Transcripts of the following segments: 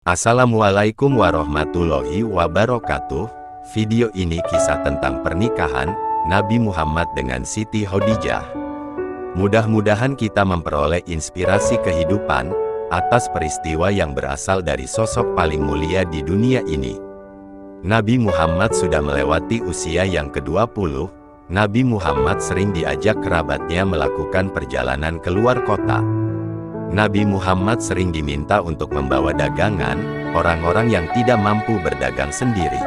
Assalamualaikum warahmatullahi wabarakatuh. Video ini kisah tentang pernikahan Nabi Muhammad dengan Siti Khadijah. Mudah-mudahan kita memperoleh inspirasi kehidupan atas peristiwa yang berasal dari sosok paling mulia di dunia ini. Nabi Muhammad sudah melewati usia yang ke-20. Nabi Muhammad sering diajak kerabatnya melakukan perjalanan keluar kota. Nabi Muhammad sering diminta untuk membawa dagangan orang-orang yang tidak mampu berdagang sendiri.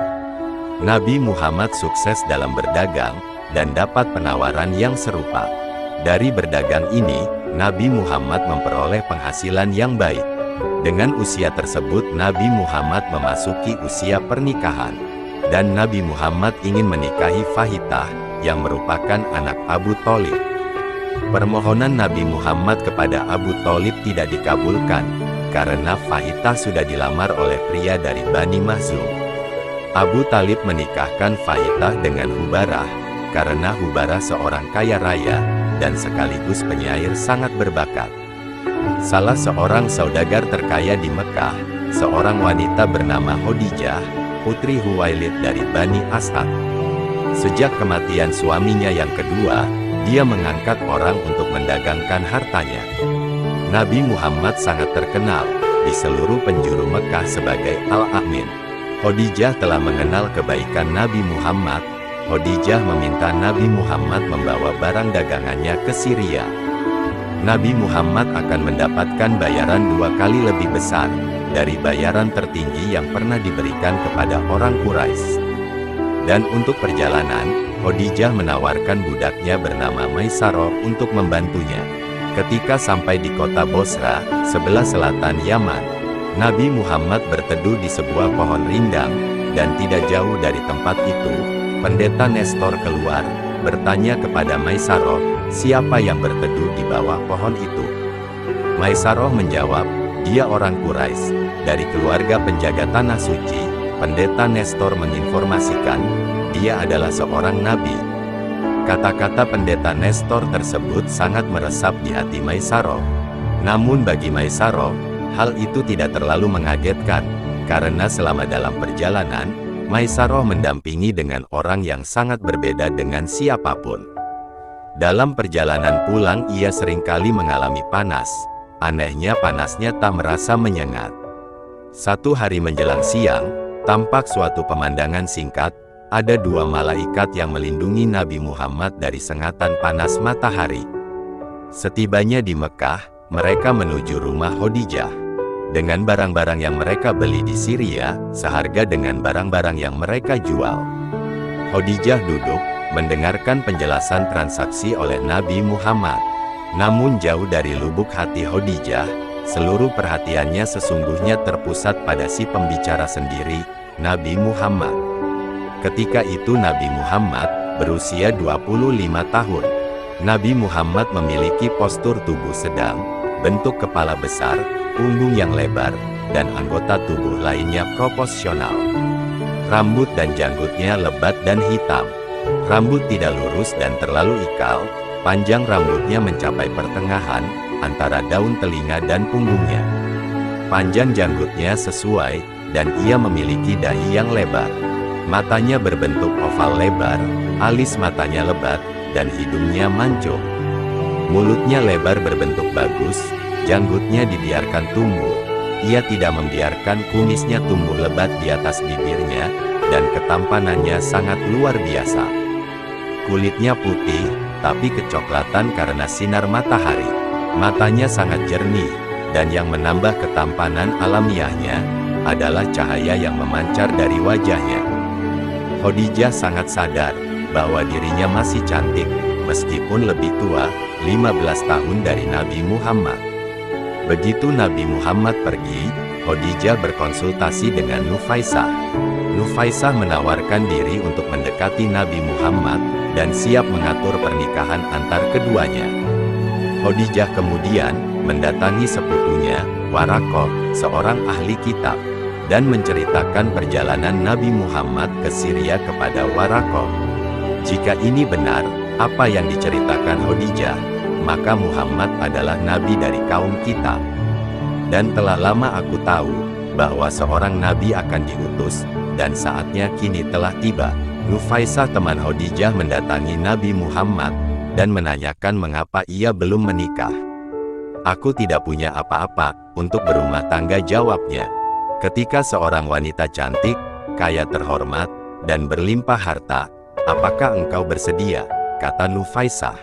Nabi Muhammad sukses dalam berdagang dan dapat penawaran yang serupa. Dari berdagang ini, Nabi Muhammad memperoleh penghasilan yang baik. Dengan usia tersebut, Nabi Muhammad memasuki usia pernikahan. Dan Nabi Muhammad ingin menikahi Fahitah yang merupakan anak Abu Thalib. Permohonan Nabi Muhammad kepada Abu Thalib tidak dikabulkan, karena Fahitah sudah dilamar oleh pria dari Bani Makhzum. Abu Thalib menikahkan Fahitah dengan Hubarah, karena Hubarah seorang kaya raya, dan sekaligus penyair sangat berbakat. Salah seorang saudagar terkaya di Mekah, seorang wanita bernama Khadijah, putri Huwailid dari Bani Asad. Sejak kematian suaminya yang kedua, dia mengangkat orang untuk mendagangkan hartanya. Nabi Muhammad sangat terkenal di seluruh penjuru Mekah sebagai Al-Amin. Khadijah telah mengenal kebaikan Nabi Muhammad. Khadijah meminta Nabi Muhammad membawa barang dagangannya ke Syria. Nabi Muhammad akan mendapatkan bayaran 2 kali lebih besar dari bayaran tertinggi yang pernah diberikan kepada orang Quraisy. Dan untuk perjalanan, Khadijah menawarkan budaknya bernama Maisarah untuk membantunya. Ketika sampai di kota Bosra, sebelah selatan Yaman, Nabi Muhammad berteduh di sebuah pohon rindang, dan tidak jauh dari tempat itu, pendeta Nestor keluar, bertanya kepada Maisarah, siapa yang berteduh di bawah pohon itu. Maisarah menjawab, dia orang Quraisy, dari keluarga penjaga tanah suci. Pendeta Nestor menginformasikan, dia adalah seorang nabi. Kata-kata pendeta Nestor tersebut sangat meresap di hati Maisarah. Namun bagi Maisarah, hal itu tidak terlalu mengagetkan, karena selama dalam perjalanan, Maisarah mendampingi dengan orang yang sangat berbeda dengan siapapun. Dalam perjalanan pulang ia seringkali mengalami panas. Anehnya panasnya tak merasa menyengat. Satu hari menjelang siang, tampak suatu pemandangan singkat, ada 2 malaikat yang melindungi Nabi Muhammad dari sengatan panas matahari. Setibanya di Mekah, mereka menuju rumah Khadijah. Dengan barang-barang yang mereka beli di Syria, seharga dengan barang-barang yang mereka jual. Khadijah duduk, mendengarkan penjelasan transaksi oleh Nabi Muhammad. Namun jauh dari lubuk hati Khadijah, seluruh perhatiannya sesungguhnya terpusat pada si pembicara sendiri, Nabi Muhammad. Ketika itu Nabi Muhammad berusia 25 tahun. Nabi Muhammad memiliki postur tubuh sedang, bentuk kepala besar, punggung yang lebar, dan anggota tubuh lainnya proporsional. Rambut dan janggutnya lebat dan hitam. Rambut tidak lurus dan terlalu ikal, panjang rambutnya mencapai pertengahan antara daun telinga dan punggungnya. Panjang janggutnya sesuai, dan ia memiliki dahi yang lebar. Matanya berbentuk oval lebar, alis matanya lebat, dan hidungnya mancung. Mulutnya lebar berbentuk bagus, janggutnya dibiarkan tumbuh. Ia tidak membiarkan kumisnya tumbuh lebat di atas bibirnya, dan ketampanannya sangat luar biasa. Kulitnya putih, tapi kecoklatan karena sinar matahari. Matanya sangat jernih, dan yang menambah ketampanan alamiahnya adalah cahaya yang memancar dari wajahnya. Khadijah sangat sadar bahwa dirinya masih cantik, meskipun lebih tua, 15 tahun dari Nabi Muhammad. Begitu Nabi Muhammad pergi, Khadijah berkonsultasi dengan Nufaisah. Nufaisah menawarkan diri untuk mendekati Nabi Muhammad, dan siap mengatur pernikahan antar keduanya. Khadijah kemudian mendatangi sepupunya, Waraqah, seorang ahli kitab, dan menceritakan perjalanan Nabi Muhammad ke Syria kepada Waraqah. Jika ini benar, apa yang diceritakan Khadijah, maka Muhammad adalah nabi dari kaum kita. Dan telah lama aku tahu bahwa seorang nabi akan diutus, dan saatnya kini telah tiba. Nufaisah teman Khadijah mendatangi Nabi Muhammad, dan menanyakan mengapa ia belum menikah. "Aku tidak punya apa-apa untuk berumah tangga," jawabnya. "Ketika seorang wanita cantik, kaya terhormat, dan berlimpah harta, apakah engkau bersedia?" kata Nufaisah.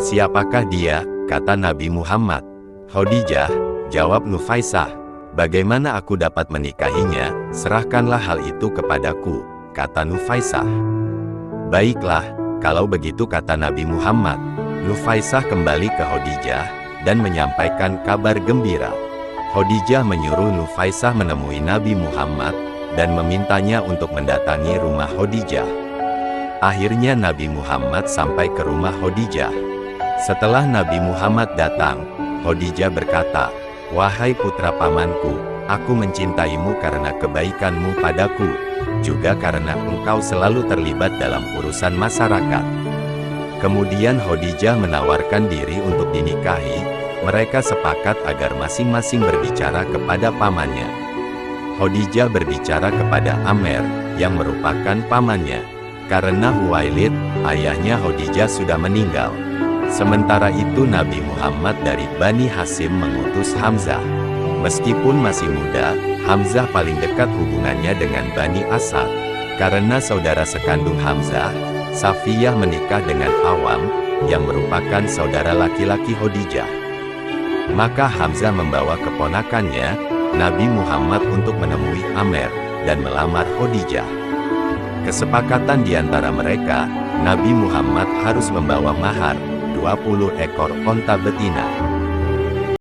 "Siapakah dia?" kata Nabi Muhammad. "Khadijah," jawab Nufaisah. "Bagaimana aku dapat menikahinya? Serahkanlah hal itu kepadaku," kata Nufaisah. "Baiklah, kalau begitu," kata Nabi Muhammad. Nufaisah kembali ke Khadijah, dan menyampaikan kabar gembira. Khadijah menyuruh Nufaisah menemui Nabi Muhammad, dan memintanya untuk mendatangi rumah Khadijah. Akhirnya Nabi Muhammad sampai ke rumah Khadijah. Setelah Nabi Muhammad datang, Khadijah berkata, "Wahai putra pamanku, aku mencintaimu karena kebaikanmu padaku, juga karena engkau selalu terlibat dalam urusan masyarakat." Kemudian Khadijah menawarkan diri untuk dinikahi. Mereka sepakat agar masing-masing berbicara kepada pamannya. Khadijah berbicara kepada Amer, yang merupakan pamannya, karena Huwailid, ayahnya Khadijah, sudah meninggal. Sementara itu Nabi Muhammad dari Bani Hashim mengutus Hamzah. Meskipun masih muda, Hamzah paling dekat hubungannya dengan Bani Asad. Karena saudara sekandung Hamzah, Safiyah, menikah dengan Awam, yang merupakan saudara laki-laki Khadijah. Maka Hamzah membawa keponakannya, Nabi Muhammad, untuk menemui Amer, dan melamar Khadijah. Kesepakatan di antara mereka, Nabi Muhammad harus membawa mahar, 20 ekor onta betina.